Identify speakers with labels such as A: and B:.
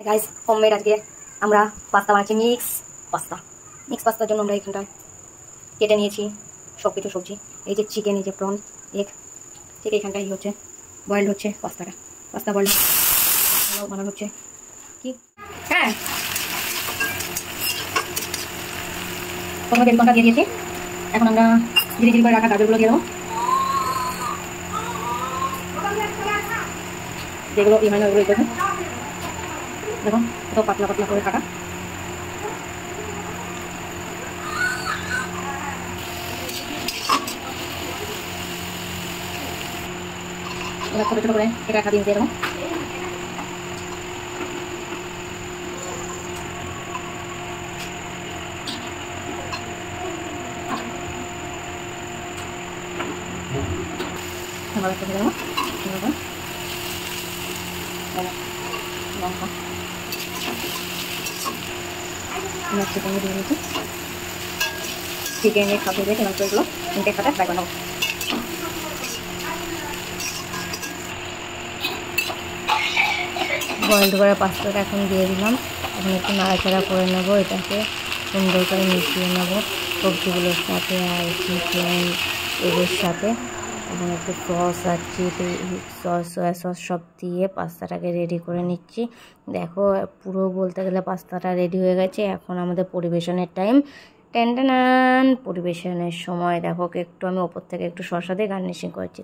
A: Guys homemade আজকে আমরা pasta বানাচ্ছি, মিক্স পাস্তার জন্য আমরা এখানটায় কেটে নিয়েছি সব কিছু সবজি। এই যে চিকেন, এই যে প্রন, এগ, ঠিক এখানটায় হচ্ছে বয়েলড হচ্ছে পাস্তা বয়েলড বানানো হচ্ছে। কি হ্যাঁ প্রথমে বেবিকর্নটা দিয়ে দিয়েছি, এখন আমরা ধীরে ধীরে করে রাখা গাজরগুলো দিয়ে দেবো, যেগুলো এই হয় না ওগুলো দেখো কত পাতলা পাতলা করে কাটা। এবার ছোটো ছোটো করে এটা একটা ডিম দিয়ে দেবো। লঙ্কা চিকেনে দিয়ে দিয়েছি, চিকেনের খাদ্য দিয়ে এবং এগুলো তিনটে খাটা ফ্রাই বানাবো।
B: বয়েলড করা পাস্তাটা এখন দিয়ে দিলাম। এখন একটু নাড়াচাড়া করে নেবো, এটাকে সুন্দর করে মিশিয়ে নেবো সবজিগুলোর সাথে আর চিকেন এগুলোর সাথে। এখন একটু সস আর চিলি সস, সয়া সস সব দিয়ে পাস্তাটাকে রেডি করে নিচ্ছি। দেখো পুরো বলতে গেলে পাস্তাটা রেডি হয়ে গেছে। এখন আমাদের পরিবেশনের টাইম। টেন পরিবেশনের সময় দেখো একটু আমি ওপর থেকে একটু শসা দিয়ে গার্নিশিং করেছি।